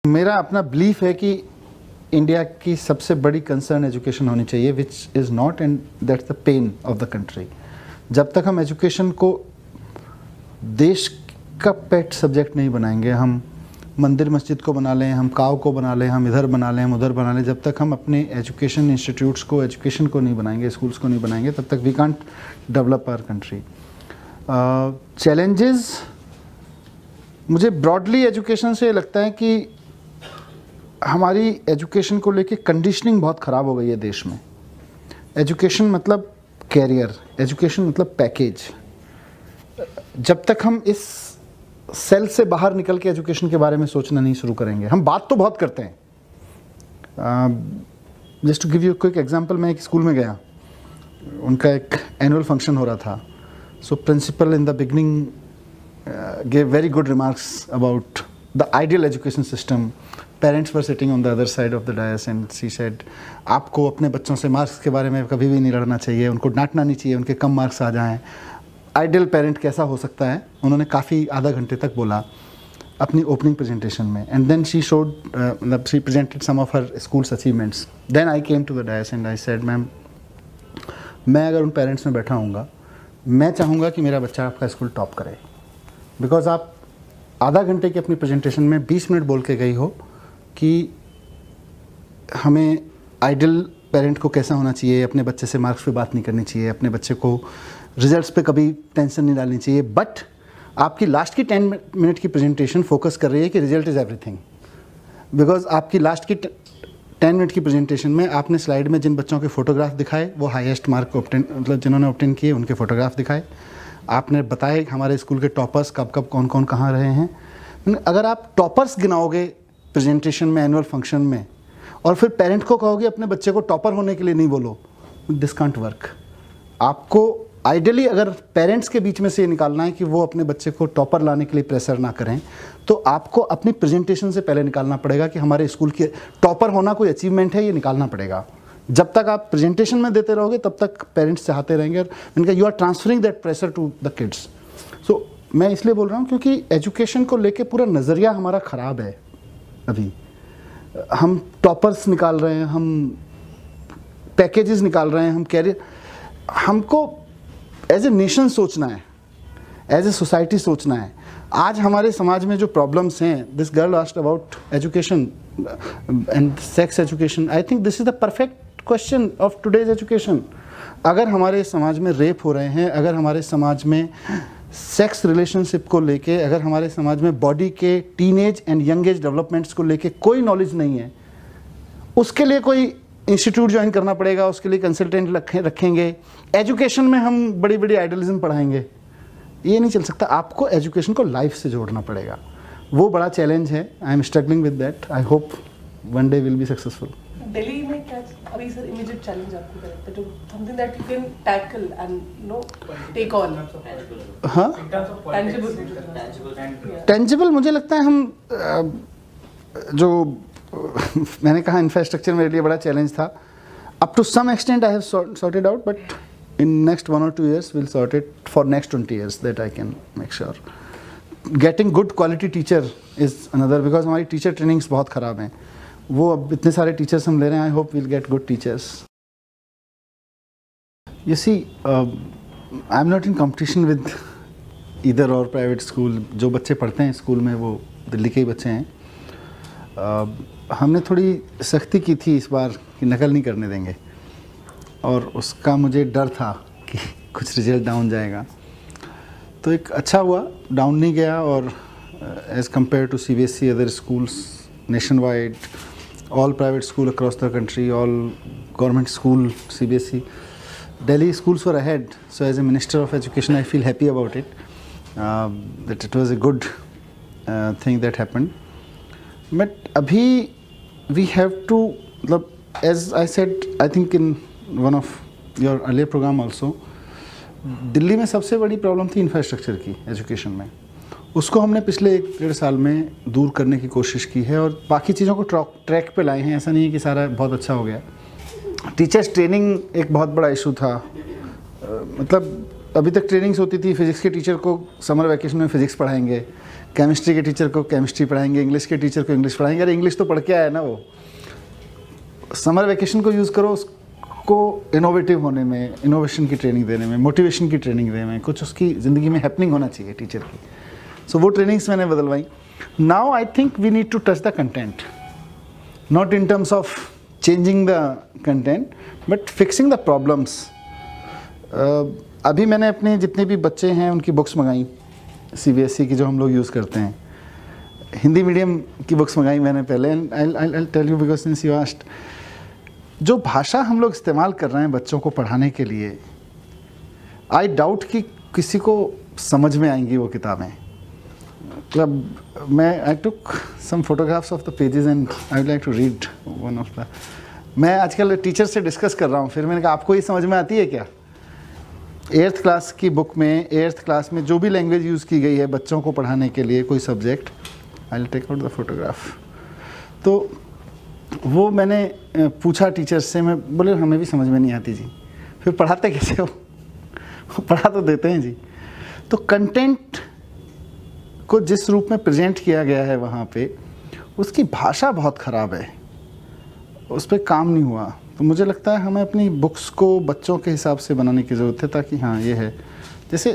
मेरा अपना बिलीफ है कि इंडिया की सबसे बड़ी कंसर्न एजुकेशन होनी चाहिए, which is not, and that's the pain of the country. जब तक हम एजुकेशन को देश का पेट सब्जेक्ट नहीं बनाएंगे, हम मंदिर मस्जिद को बना लें, हम काव को बना लें, हम इधर बना लें, हम उधर बना लें, जब तक हम अपने एजुकेशन इंस्टीट्यूट्स को, एजुकेशन को नहीं बनाएंगे, स्कूल्स को नहीं बनाएंगे, तब तक we can't develop our country. Challenges, मुझे ब्रॉडली एजुकेशन से लगता है कि हमारी एजुकेशन को लेके कंडीशनिंग बहुत ख़राब हो गई है देश में। एजुकेशन मतलब कैरियर, एजुकेशन मतलब पैकेज। जब तक हम इस सेल से बाहर निकल के एजुकेशन के बारे में सोचना नहीं शुरू करेंगे, हम बात तो बहुत करते हैं। Just to give you quick example, मैं एक स्कूल में गया, उनका एक एनुअल फंक्शन हो रहा था। So principal in the beginning gave very good remarks about the ideal education system. Parents were sitting on the other side of the dais and she said, आपको अपने बच्चों से मार्क्स के बारे में कभी भी नहीं लड़ना चाहिए, उनको डांटना नहीं चाहिए, उनके कम मार्क्स आ जाएं। आइडियल पेरेंट कैसा हो सकता है, उन्होंने काफ़ी आधा घंटे तक बोला अपनी ओपनिंग प्रेजेंटेशन में। एंड देन शी शोड, मतलब she presented some of her school's achievements. Then I came to the dais and I said, ma'am, मैं अगर उन पेरेंट्स में बैठा हूँगा, मैं चाहूँगा कि मेरा बच्चा आपका स्कूल टॉप करे, बिकॉज आप आधा घंटे की अपनी प्रेजेंटेशन में 20 मिनट बोल के गई हो कि हमें आइडियल पेरेंट को कैसा होना चाहिए, अपने बच्चे से मार्क्स पे बात नहीं करनी चाहिए, अपने बच्चे को रिजल्ट्स पे कभी टेंशन नहीं डालनी चाहिए। बट आपकी लास्ट की 10 मिनट की प्रेजेंटेशन फोकस कर रही है कि रिजल्ट इज़ एवरीथिंग। बिकॉज आपकी लास्ट की 10 मिनट की प्रेजेंटेशन में आपने स्लाइड में जिन बच्चों के फोटोग्राफ दिखाए, वो हाईएस्ट मार्क ऑब्टेन, मतलब जिन्होंने ऑब्टेन किए, उनके फोटोग्राफ दिखाए। आपने बताया हमारे स्कूल के टॉपर्स कब कब कौन कौन कहाँ रहे हैं। अगर आप टॉपर्स गिनाओगे प्रेजेंटेशन में, एनुअल फंक्शन में, और फिर पेरेंट को कहोगे अपने बच्चे को टॉपर होने के लिए नहीं बोलो, दिस कांट वर्क। आपको आइडियली अगर पेरेंट्स के बीच में से ये निकालना है कि वो अपने बच्चे को टॉपर लाने के लिए प्रेशर ना करें, तो आपको अपनी प्रेजेंटेशन से पहले निकालना पड़ेगा कि हमारे स्कूल के टॉपर होना कोई अचीवमेंट है, ये निकालना पड़ेगा। जब तक आप प्रेजेंटेशन में देते रहोगे तब तक पेरेंट्स चाहते रहेंगे, और इनका you are transferring that pressure to the kids. So मैं इसलिए बोल रहा हूँ क्योंकि एजुकेशन को लेके पूरा नज़रिया हमारा ख़राब है। अभी हम टॉपर्स निकाल रहे हैं, हम पैकेजेस निकाल रहे हैं, हम कैरियर, हमको एज ए नेशन सोचना है, एज ए सोसाइटी सोचना है। आज हमारे समाज में जो प्रॉब्लम्स हैं, this girl asked about education and sex education, I think this is the perfect question of today's education. अगर हमारे समाज में रेप हो रहे हैं, अगर हमारे समाज में सेक्स रिलेशनशिप को लेके, अगर हमारे समाज में बॉडी के teenage and young age developments को लेके कोई नॉलेज नहीं है, उसके लिए कोई इंस्टीट्यूट ज्वाइन करना पड़ेगा, उसके लिए कंसल्टेंट रखेंगे। एजुकेशन में हम बड़ी बड़ी आइडियलिज्म पढ़ाएंगे, ये नहीं चल सकता। आपको एजुकेशन को लाइफ से जोड़ना पड़ेगा, वो बड़ा चैलेंज है। I am struggling with that, I hope one day will be successful. Delhi में क्या अभी सर इमीडिएट चैलेंज आपको क्या लगता है, जो something that you can tackle and no take on? हाँ, टेंजिबल मुझे लगता है हम जो मैंने कहा इंफ्रास्ट्रक्चर मेरे लिए बड़ा चैलेंज था। Up to some extent I have sorted out, but in next 1 or 2 years we'll sort it for next 20 years, that I can make sure. Getting good quality teacher is another, because हमारी teacher trainings बहुत ख़राब हैं। वो अब इतने सारे teachers हम ले रहे हैं, I hope we'll get good teachers. You see, I'm not in competition with either or private school. जो बच्चे पढ़ते हैं स्कूल में वो दिल्ली के ही बच्चे हैं। हमने थोड़ी सख्ती की थी इस बार कि नकल नहीं करने देंगे, और उसका मुझे डर था कि कुछ रिजल्ट डाउन जाएगा। तो एक अच्छा हुआ, डाउन नहीं गया। और as compare to CBSE other schools nationwide, all private school across the country, all government school CBSE, Delhi schools were ahead. So as a Minister of Education, I feel happy about it, that it was a good thing that happened. But abhi we have to, as I said, I think in one of your earlier program also, Delhi में सबसे बड़ी problem थी infrastructure की education में। उसको हमने पिछले 1-1.5 साल में दूर करने की कोशिश की है, और बाकी चीज़ों को ट्रैक पे लाए हैं। ऐसा नहीं है कि सारा बहुत अच्छा हो गया। टीचर्स ट्रेनिंग एक बहुत बड़ा इशू था। मतलब अभी तक ट्रेनिंग्स होती थी, फिज़िक्स के टीचर को समर वैकेशन में फ़िज़िक्स पढ़ाएंगे, केमिस्ट्री के टीचर को केमिस्ट्री पढ़ाएंगे, इंग्लिश के टीचर को इंग्लिश पढ़ाएंगे। अरे इंग्लिश तो पढ़ के आया ना वो। समर वेकेशन को यूज़ करो उसको इनोवेटिव होने में, इनोवेशन की ट्रेनिंग देने में, मोटिवेशन की ट्रेनिंग देने में, कुछ उसकी ज़िंदगी में हैपनिंग होना चाहिए टीचर की। सो वो ट्रेनिंग्स मैंने बदलवाई। Now I think we need to touch the content, not in terms of changing the content but fixing the problems. अभी मैंने अपने जितने भी बच्चे हैं उनकी बुक्स मंगाई, CBSE की जो हम लोग यूज़ करते हैं। हिंदी मीडियम की बुक्स मंगाई मैंने पहले। I tell you because since you asked, जो भाषा हम लोग इस्तेमाल कर रहे हैं बच्चों को पढ़ाने के लिए, आई डाउट कि किसी को समझ में आएंगी वो किताबें। मतलब मैं I took some photographs of the pages and I would like to read one of the. मैं आजकल टीचर से डिस्कस कर रहा हूँ, फिर मैंने कहा आपको ये समझ में आती है क्या? 8th क्लास की बुक में, 8th क्लास में जो भी लैंग्वेज यूज़ की गई है बच्चों को पढ़ाने के लिए कोई subject, I will take out the photograph. तो वो मैंने पूछा टीचर से, मैं बोले हमें भी समझ में नहीं आती जी। फिर पढ़ाते कैसे हो? पढ़ा तो देते हैं जी। तो कंटेंट को जिस रूप में प्रेजेंट किया गया है वहाँ पे, उसकी भाषा बहुत ख़राब है, उस पर काम नहीं हुआ। तो मुझे लगता है हमें अपनी बुक्स को बच्चों के हिसाब से बनाने की ज़रूरत है, ताकि हाँ ये है, जैसे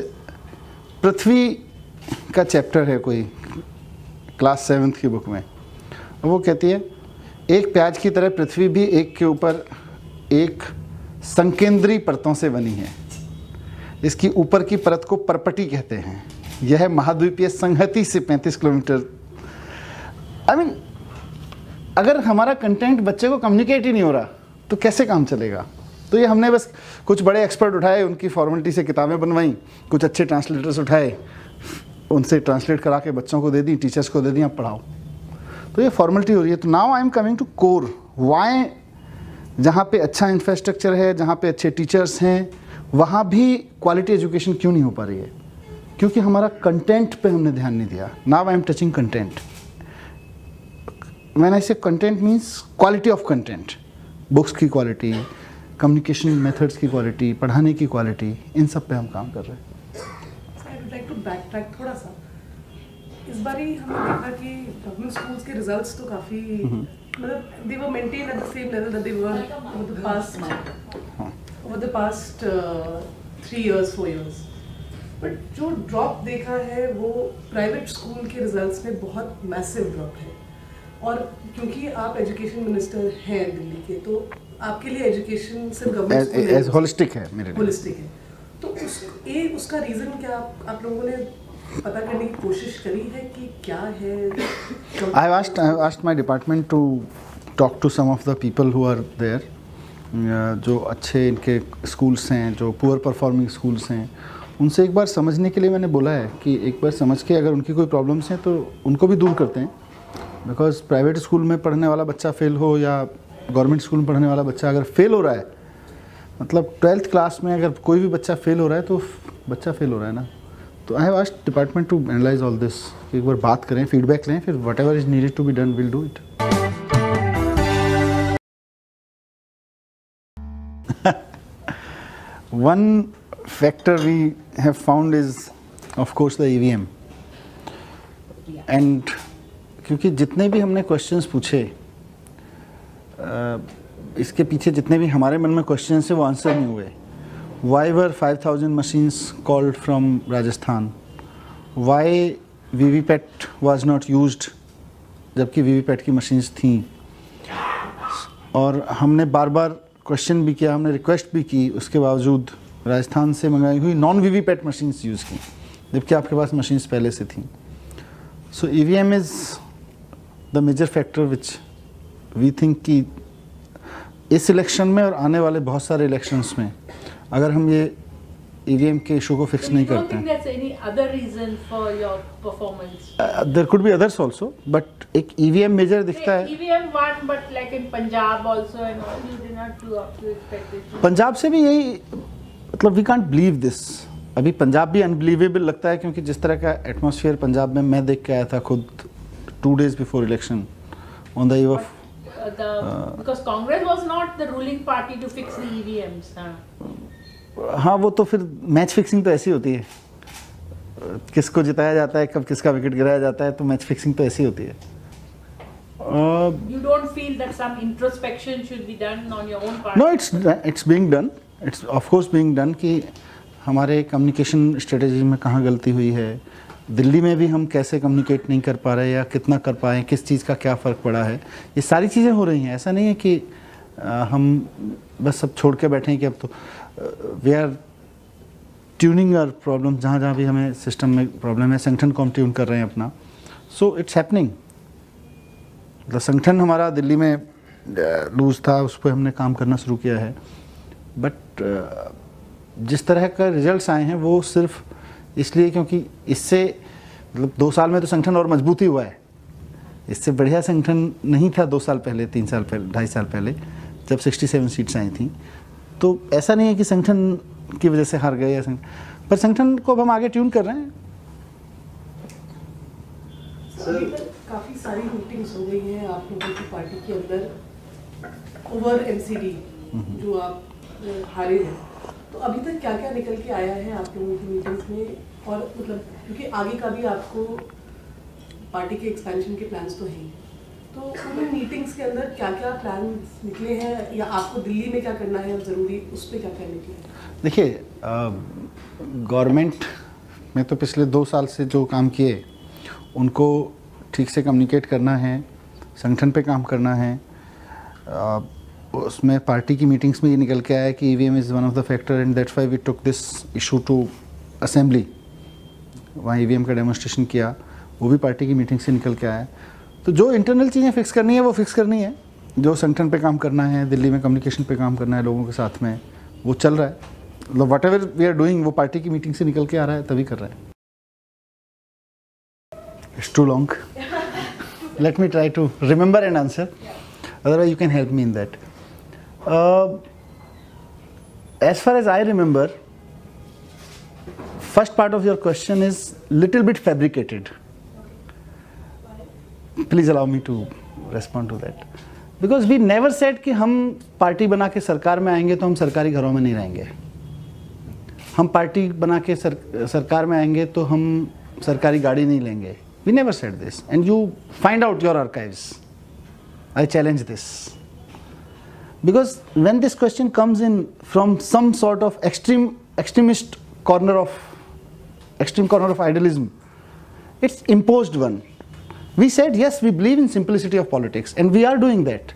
पृथ्वी का चैप्टर है कोई क्लास 7th की बुक में, वो कहती है एक प्याज की तरह पृथ्वी भी एक के ऊपर एक संकेंद्री परतों से बनी है। इसकी ऊपर की परत को परपटी कहते हैं। यह महाद्वीपीय संहति से 35 किलोमीटर। आई मीन, अगर हमारा कंटेंट बच्चे को कम्युनिकेट ही नहीं हो रहा तो कैसे काम चलेगा? तो ये हमने बस कुछ बड़े एक्सपर्ट उठाए, उनकी फॉर्मेलिटी से किताबें बनवाई, कुछ अच्छे ट्रांसलेटर्स उठाए, उनसे ट्रांसलेट करा के बच्चों को दे दी, टीचर्स को दे दी, आप पढ़ाओ। तो ये फॉर्मेलिटी हो रही है। तो now I am coming to core, why जहाँ पे अच्छा इंफ्रास्ट्रक्चर है, जहाँ पे अच्छे टीचर्स हैं, वहाँ भी क्वालिटी एजुकेशन क्यों नहीं हो पा रही है? क्योंकि हमारा कंटेंट पे हमने ध्यान नहीं दिया। Now I am touching content. When I say content means quality of content, books की क्वालिटी, कम्युनिकेशन मेथड्स की क्वालिटी, पढ़ाने की क्वालिटी, इन सब पे हम काम कर रहे हैं। आई वुड लाइक टू बैकट्रैक थोड़ा सा। इस बार ही हमने देखा कि गवर्नमेंट स्कूल्स के रिजल्ट्स तो काफ़ी, मतलब they were maintain at the same level that they were over the past 3 years 4 years। But जो ड्रॉप देखा है वो प्राइवेट स्कूल के रिजल्ट्स में बहुत मैसिव ड्रॉप है। और क्योंकि आप एजुकेशन मिनिस्टर हैं दिल्ली के, तो आपके लिए एजुकेशन सिर्फ गवर्नमेंट होलिस्टिक है मेरे लिए। होलिस्टिक है। तो उसका रीज़न क्या आप लोगों ने पता करने की कोशिश करी है कि क्या है? I have asked my department to talk to some of the people who are there, जो अच्छे इनके स्कूल्स हैं, जो पुअर परफॉर्मिंग स्कूल्स हैं, उनसे एक बार समझने के लिए मैंने बोला है कि एक बार समझ के अगर उनकी कोई प्रॉब्लम्स हैं तो उनको भी दूर करते हैं। बिकॉज प्राइवेट स्कूल में पढ़ने वाला बच्चा फेल हो या गवर्नमेंट स्कूल में पढ़ने वाला बच्चा अगर फेल हो रहा है, मतलब 12th क्लास में अगर कोई भी बच्चा फेल हो रहा है तो बच्चा फेल हो रहा है ना। तो I have asked department to analyse all this, एक बार बात करें, फीडबैक लें, फिर whatever is needed to be done will do it. One factor we have found is of course the EVM, and क्योंकि जितने भी हमने क्वेश्चंस पूछे, इसके पीछे जितने भी हमारे मन में क्वेश्चंस हैं वो आंसर नहीं हुए। Why were 5,000 machines called from Rajasthan? Why VVPAT was not used जबकि VVPAT की मशीन्स थी? और हमने बार बार क्वेश्चन भी किया, हमने रिक्वेस्ट भी की, उसके बावजूद राजस्थान से मंगाई हुई नॉन VVPAT मशीन्स यूज़ की जबकि आपके पास मशीन्स पहले से थी। So EVM is the major factor which we think कि इस इलेक्शन में और आने वाले बहुत सारे इलेक्शंस में अगर हम ये EVM के इशू को फिक्स नहीं करते हैं, there could be others also, but एक EVM मेजर दिखता है। EVM one, but like in Punjab also and all, you did not do up to expectations. Punjab से भी यही, मतलब वी कांट बिलीव दिस। अभी पंजाब भी अनबिलीवेबल लगता है क्योंकि जिस तरह का एटमॉस्फेयर पंजाब में मैं देख के आया था खुद 2 days before election on the eve of because Congress was not the ruling party to fix the EVMs. हाँ, वो तो फिर मैच फिक्सिंग तो ऐसी होती है। किसको जिताया जाता है, कब किसका विकेट गिराया जाता है, तो मैच फिक्सिंग तो ऐसी होती है। You don't feel that some introspection should be done on your own part? No, it's being done. It's of course being done कि हमारे कम्युनिकेशन स्ट्रेटेजी में कहाँ गलती हुई है, दिल्ली में भी हम कैसे कम्युनिकेट नहीं कर पा रहे या कितना कर पाए, किस चीज़ का क्या फ़र्क पड़ा है, ये सारी चीज़ें हो रही हैं। ऐसा नहीं है कि हम बस सब छोड़ के बैठे हैं कि अब तो we are tuning our problem, जहाँ जहाँ भी हमें सिस्टम में प्रॉब्लम है संगठन को हम ट्यून कर रहे हैं अपना। So it's happening. मतलब संगठन हमारा दिल्ली में लूज था, उस पर हमने काम करना शुरू किया है, बट जिस तरह का रिजल्ट्स आए हैं वो सिर्फ इसलिए क्योंकि इससे मतलब 2 साल में तो संगठन और मजबूत ही हुआ है। इससे बढ़िया संगठन नहीं था 2 साल पहले, 3 साल पहले, 2.5 साल पहले जब 67 सीट्स आई थी। तो ऐसा नहीं है कि संगठन की वजह से हार गए या पर संगठन को अब हम आगे ट्यून कर रहे हैं। अभी तक काफ़ी सारी मीटिंग्स हो गई हैं आप लोगों की पार्टी के अंदर ओवर एमसीडी जो आप हारे हैं, तो अभी तक क्या क्या निकल के आया है आप लोगों की मीटिंग्स में? और मतलब क्योंकि आगे का भी आपको पार्टी के एक्सपेंशन के प्लान्स तो हैं, तो उन मीटिंग्स के अंदर क्या क्या प्लान्स निकले हैं या आपको दिल्ली में क्या करना है ज़रूरी, उस पर क्या क्या निकले हैं? देखिए, गवर्नमेंट में तो पिछले 2 साल से जो काम किए उनको ठीक से कम्युनिकेट करना है, संगठन पे काम करना है। उसमें पार्टी की मीटिंग्स में ये निकल के आया कि EVM is one of the factor and that's why we took this issue to assembly. वहाँ ईवीएम का डेमोन्स्ट्रेशन किया, वो भी पार्टी की मीटिंग से निकल के आया। तो जो इंटरनल चीज़ें फिक्स करनी है वो फिक्स करनी है, जो संगठन पे काम करना है, दिल्ली में कम्युनिकेशन पे काम करना है लोगों के साथ में, वो चल रहा है। मतलब whatever we are doing वो पार्टी की मीटिंग से निकल के आ रहा है, तभी कर रहे हैं। It's too long, let me try to remember and answer, otherwise you can help me in that. As far as I remember, first part of your question is little bit fabricated. Please allow me to respond to that. Because we never said कि हम party बना के सरकार में आएंगे तो हम सरकारी घरों में नहीं रहेंगे। हम पार्टी बना के सरकार में आएंगे तो हम सरकारी गाड़ी नहीं लेंगे। We never said this. And you find out your archives. I challenge this. Because when this question comes in from some sort of extreme corner of idealism, it's imposed one. We said yes, we believe in simplicity of politics and we are doing that.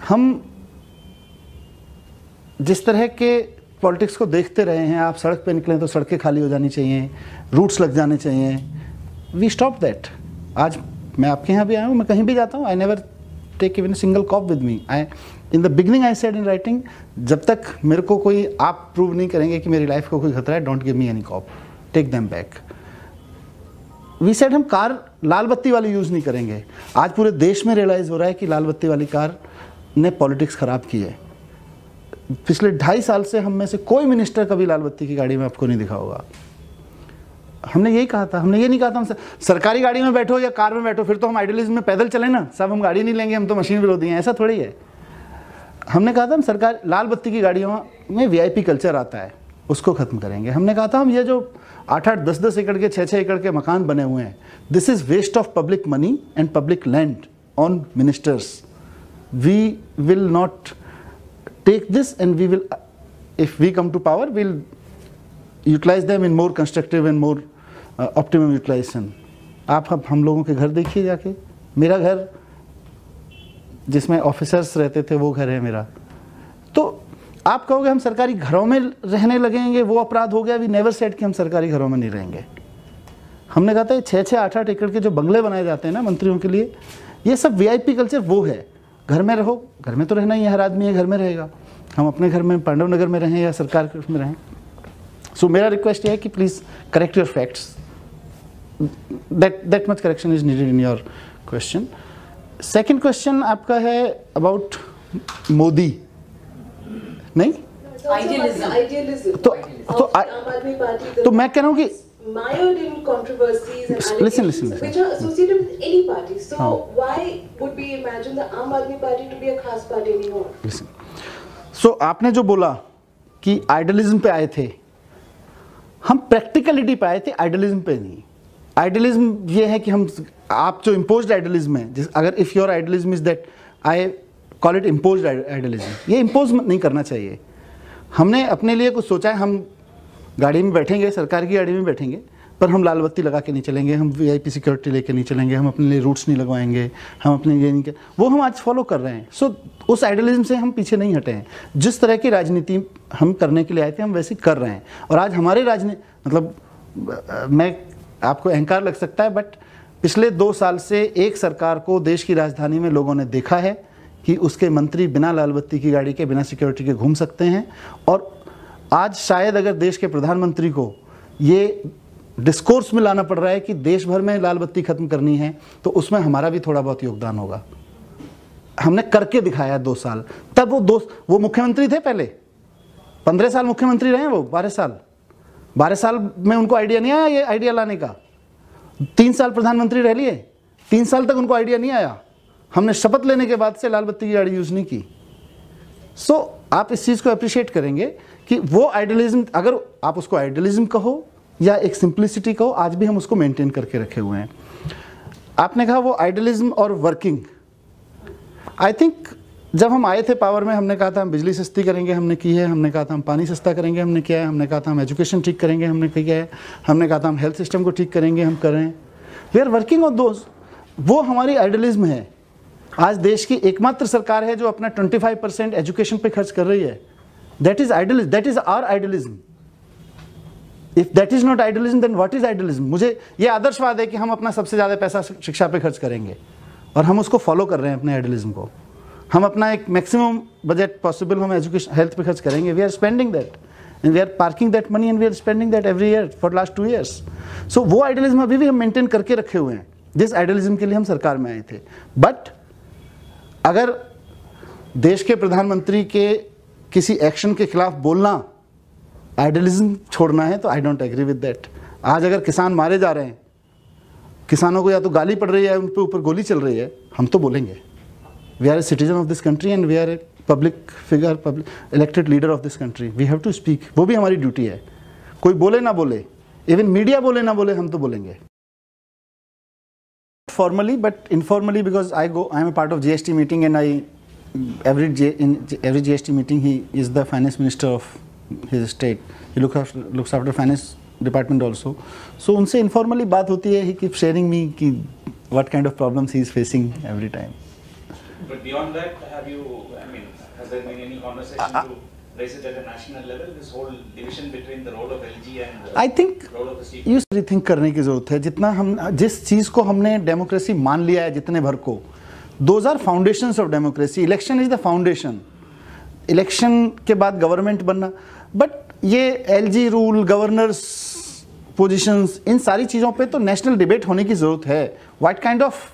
हम जिस तरह के politics को देखते रहे हैं, आप सड़क पे निकलें तो सड़कें खाली हो जानी चाहिए, रूट्स लग जाने चाहिए, वी स्टॉप दैट। आज मैं आपके यहाँ भी आया हूँ, मैं कहीं भी जाता हूँ, I never take even single cop with me. In the beginning I said in writing, जब तक मेरे को कोई आप प्रूव नहीं करेंगे कि मेरी लाइफ को कोई खतरा है, don't give me any cop, take them back. We said हम कार लाल बत्ती वाली यूज़ नहीं करेंगे। आज पूरे देश में रियलाइज़ हो रहा है कि लाल बत्ती वाली कार ने पॉलिटिक्स ख़राब की है। पिछले 2.5 साल से हम में से कोई मिनिस्टर कभी लाल बत्ती की गाड़ी में आपको नहीं दिखा होगा। हमने यही कहा था, हमने ये नहीं कहा था हम सरकारी गाड़ी में बैठो या कार में बैठो, फिर तो हम आइडियलिज्म में पैदल चलें ना, सब हम गाड़ी नहीं लेंगे, हम तो मशीन विरोधी हैं, ऐसा थोड़ी है। हमने कहा था हम सरकार लाल बत्ती की गाड़ियों में वीआईपी कल्चर आता है, उसको ख़त्म करेंगे। हमने कहा था हम ये जो 8-8, 10-10 एकड़ के 6-6 एकड़ के मकान बने हुए हैं, this is waste of public money and public land on ministers. We will not take this and we will, if we come to power, we'll utilize them in more constructive and more optimum utilization. आप हम लोगों के घर देखिए जाके, मेरा घर जिसमें ऑफिसर्स रहते थे वो घर है मेरा। तो आप कहोगे हम सरकारी घरों में रहने लगेंगे, वो अपराध हो गया। वी नेवर सेड कि हम सरकारी घरों में नहीं रहेंगे। हमने कहा था 6-6, 8-8 एकड़ के जो बंगले बनाए जाते हैं ना मंत्रियों के लिए, ये सब वीआईपी कल्चर वो है। घर में रहो, घर में तो रहना ही है, हर आदमी है घर में रहेगा। हम अपने घर में पांडव नगर में रहें या सरकार के उसमें रहें। सो मेरा रिक्वेस्ट ये है कि please correct your facts, that much correction is needed in your question. Second question आपका है अबाउट मोदी, नहीं? तो मैं कह रहा हूँ कि mired in controversies and listen. which are associated with any party. So why would we imagine the Aam Aadmi Party to be a khas party anymore? Listen. So आपने जो बोला कि आइडियलिज्म पे आए थे, हम प्रैक्टिकलिटी पे आए थे, आइडियलिज्म पे नहीं। आइडियलिज्म ये है कि हम, आप जो इम्पोज्ड आइडियलिज्म है, अगर if your idealism is that, I call it imposed idealism, ये इम्पोज नहीं करना चाहिए। हमने अपने लिए कुछ सोचा है, हम गाड़ी में बैठेंगे, सरकार की गाड़ी में बैठेंगे, पर हम लाल बत्ती लगा के नहीं चलेंगे, हम वीआईपी सिक्योरिटी लेके नहीं चलेंगे, हम अपने लिए रूट्स नहीं लगवाएंगे, हम अपने ये नहीं, वो हम आज फॉलो कर रहे हैं। सो उस आइडियलिज्म से हम पीछे नहीं हटे हैं। जिस तरह की राजनीति हम करने के लिए आए थे, हम वैसे कर रहे हैं। और आज हमारे मतलब मैं, आपको अहंकार लग सकता है, बट पिछले 2 साल से एक सरकार को देश की राजधानी में लोगों ने देखा है कि उसके मंत्री बिना लाल बत्ती की गाड़ी के, बिना सिक्योरिटी के घूम सकते हैं। और आज शायद अगर देश के प्रधानमंत्री को ये डिस्कोर्स में लाना पड़ रहा है कि देश भर में लाल बत्ती खत्म करनी है, तो उसमें हमारा भी थोड़ा बहुत योगदान होगा। हमने करके दिखाया 2 साल। तब वो मुख्यमंत्री थे, पहले 15 साल मुख्यमंत्री रहे हैं, वो 12 साल में उनको आइडिया नहीं आया ये आइडिया लाने का। 3 साल प्रधानमंत्री रह लिए, 3 साल तक उनको आइडिया नहीं आया। हमने शपथ लेने के बाद से लाल बत्ती की गाड़ी यूज नहीं की। सो आप इस चीज़ को अप्रिशिएट करेंगे कि वो आइडियलिज्म, अगर आप उसको आइडियलिज्म कहो या एक सिंप्लिसिटी कहो, आज भी हम उसको मेंटेन करके रखे हुए हैं। आपने कहा वो आइडियलिज्म और वर्किंग, आई थिंक जब हम आए थे पावर में, हमने कहा था हम बिजली सस्ती करेंगे, हमने की है। हमने कहा था हम पानी सस्ता करेंगे, हमने किया है। हमने कहा था हम एजुकेशन ठीक करेंगे, हमने किया है। हमने कहा था हम हेल्थ सिस्टम को ठीक करेंगे, हम कर रहे हैं। We are working on those. वो हमारी आइडियलिज्म है। आज देश की एकमात्र सरकार है जो अपना 25% एजुकेशन पे खर्च कर रही है। That is idealism, that is our idealism. If that is not idealism then what is idealism? मुझे ये आदर्शवाद है कि हम अपना सबसे ज़्यादा पैसा शिक्षा पे खर्च करेंगे, और हम उसको फॉलो कर रहे हैं अपने आइडियलिज्म को। हम अपना एक मैक्सिमम बजट पॉसिबल हम एजुकेशन हेल्थ पे खर्च करेंगे। We are spending that and we are parking that money and we are spending that every year for last 2 years। So वो आइडियलिज्म अभी भी हम मेंटेन करके रखे हुए हैं, जिस आइडियलिज्म के लिए हम सरकार में आए थे। बट अगर देश के प्रधानमंत्री के किसी एक्शन के खिलाफ बोलना आइडियलिज्म छोड़ना है, तो I don't agree with that. आज अगर किसान मारे जा रहे हैं, किसानों को या तो गाली पड़ रही है, उन पे ऊपर गोली चल रही है, हम तो बोलेंगे। We are a citizen of this country and we are a public figure, public elected leader of this country. We have to speak. वो भी हमारी ड्यूटी है। कोई बोले ना बोले, इवन मीडिया बोले ना बोले, हम तो बोलेंगे। Formally, but informally, because I am a part of GST meeting, and every GST meeting he is the finance minister of his state. He looks after finance department also. So उनसे informally बात होती है. He keeps sharing me कि what kind of problems he is facing every time. But beyond that, has there been any conversation to raise it at a national level? This whole division between the role of LG and I think role of the state. ये rethink करने की जरूरत है। जितना हम जिस चीज को हमने डेमोक्रेसी मान लिया है, जितने भर को, those are foundations of democracy. Election is the foundation. Election के बाद गवर्नमेंट बनना, बट ये LG रूल, गवर्नर्स पोजीशंस, इन सारी चीज़ों पे तो नेशनल डिबेट होने की ज़रूरत है। What kind of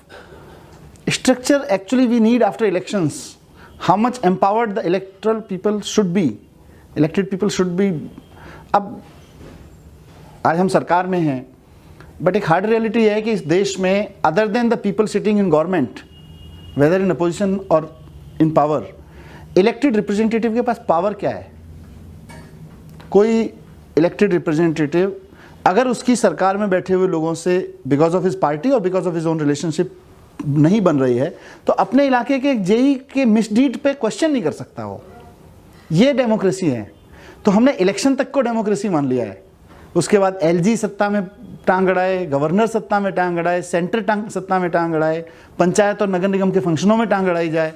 structure actually we need after elections, how much empowered the electoral people should be, elected people should be. अब आज हम सरकार में हैं, बट एक हार्ड रियलिटी है कि इस देश में other than the people sitting in government, whether in opposition और इन पावर, इलेक्टेड रिप्रेजेंटेटिव के पास पावर क्या है? कोई इलेक्टेड रिप्रेजेंटेटिव अगर उसकी सरकार में बैठे हुए लोगों से बिकॉज ऑफ हिज पार्टी और because of his own relationship नहीं बन रही है, तो अपने इलाके के जेई के मिसडीड पे क्वेश्चन नहीं कर सकता हो। ये डेमोक्रेसी है। तो हमने इलेक्शन तक को डेमोक्रेसी मान लिया है। उसके बाद एलजी सत्ता में टांग अड़ाए, गवर्नर सत्ता में टांग अड़ाए, सेंटर सत्ता में टांग अड़ाए, पंचायत और नगर निगम के फंक्शनों में टांग अड़ाई जाए।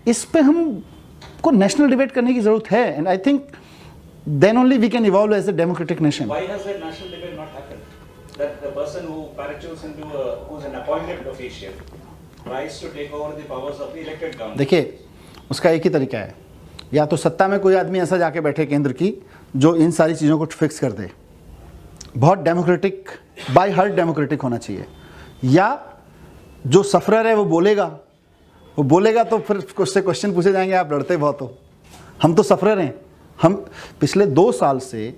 इस पे हमको नेशनल डिबेट करने की जरूरत है। And I think then only we can evolve as a democratic nation. Why has that national debate not happened? That the person who parachules into who's an appointed official tries to take over the powers of the elected government. देखिए, उसका एक ही तरीका है, या तो सत्ता में कोई आदमी ऐसा जाके बैठे केंद्र की जो इन सारी चीज़ों को फिक्स कर दे, बहुत डेमोक्रेटिक, बाय हार्ट डेमोक्रेटिक होना चाहिए, या जो सफरर है वो बोलेगा तो फिर उससे क्वेश्चन पूछे जाएंगे, आप लड़ते बहुत हो। हम तो सफरर हैं। हम पिछले 2 साल से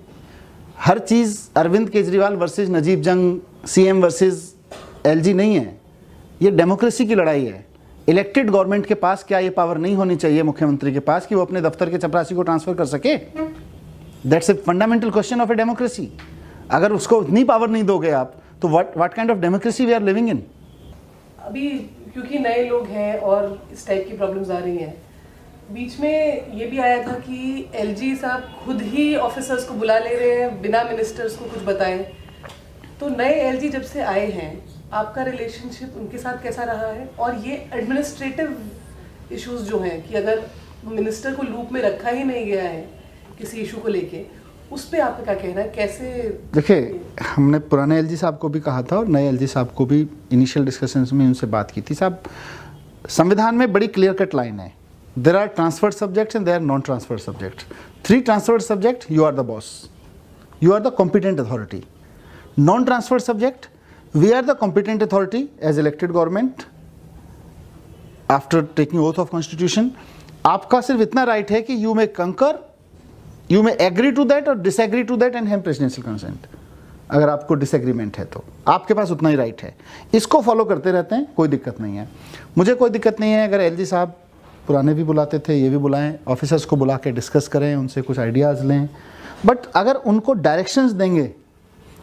हर चीज़ अरविंद केजरीवाल वर्सेस नजीब जंग, सीएम वर्सेस एलजी नहीं है। ये डेमोक्रेसी की लड़ाई है। इलेक्टेड गवर्नमेंट के पास क्या ये पावर नहीं होनी चाहिए मुख्यमंत्री के पास कि वो अपने दफ्तर के चपरासी को ट्रांसफर कर सके? That's a fundamental question of a democracy. अगर उसको उतनी पावर नहीं दोगे आप, तो what kind of democracy we are living in? अभी क्योंकि नए लोग हैं और इस टाइप की प्रॉब्लम्स आ रही हैं, बीच में ये भी आया था कि एलजी साहब खुद ही ऑफिसर्स को बुला ले रहे हैं बिना मिनिस्टर्स को कुछ बताए। तो नए एलजी जब से आए हैं, आपका रिलेशनशिप उनके साथ कैसा रहा है? और ये एडमिनिस्ट्रेटिव इश्यूज जो हैं कि अगर मिनिस्टर को लूप में रखा ही नहीं गया है किसी इशू को लेके, उस पे आपका क्या कहना है? कैसे? देखिए, हमने पुराने एलजी साहब को भी कहा था और नए एलजी साहब को भी इनिशियल डिस्कशंस में उनसे बात की थी। साहब, संविधान में बड़ी क्लियर कट लाइन है, there are transferred subjects and there are non transferred subjects. 3 transferred subject, you are the boss, you are the competent authority. Non transferred subject, we are the competent authority as elected government after taking oath of constitution. आपका सिर्फ इतना right है कि you may concur, you may agree to that और disagree to that and have presidential consent. अगर आपको disagreement है तो आपके पास उतना ही राइट है। इसको फॉलो करते रहते हैं, कोई दिक्कत नहीं है। मुझे कोई दिक्कत नहीं है अगर एलजी साहब पुराने भी बुलाते थे, ये भी बुलाएं, ऑफिसर्स को बुला के डिस्कस करें, उनसे कुछ आइडियाज़ लें। बट अगर उनको डायरेक्शंस देंगे,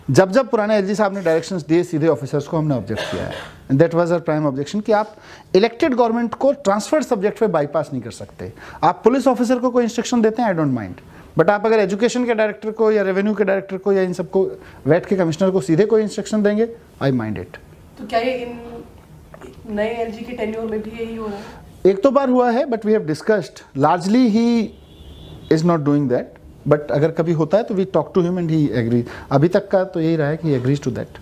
जब जब पुराने एलजी साहब ने डायरेक्शंस दिए सीधे ऑफिसर्स को, हमने ऑब्जेक्ट किया है। That was our prime objection कि आप इलेक्टेड गवर्नमेंट को ट्रांसफर्ड सब्जेक्ट पे बाईपास नहीं कर सकते। आप पुलिस ऑफिसर को कोई इंस्ट्रक्शन देते हैं, आई डोंट माइंड, बट आप अगर एजुकेशन के डायरेक्टर को या रेवेन्यू के डायरेक्टर को या इन सबको, वेट के कमिश्नर को सीधे कोई इंस्ट्रक्शन देंगे, आई माइंड इट। तो क्या ये इन नए एलजी के टेन्योर में भी यही हो रहा है? एक तो बार हुआ है, but we have discussed, largely he is not doing that, but अगर कभी होता है तो we talk to him and he agree. अभी तक का तो यही रहा है कि ही एग्रीज टू दैट।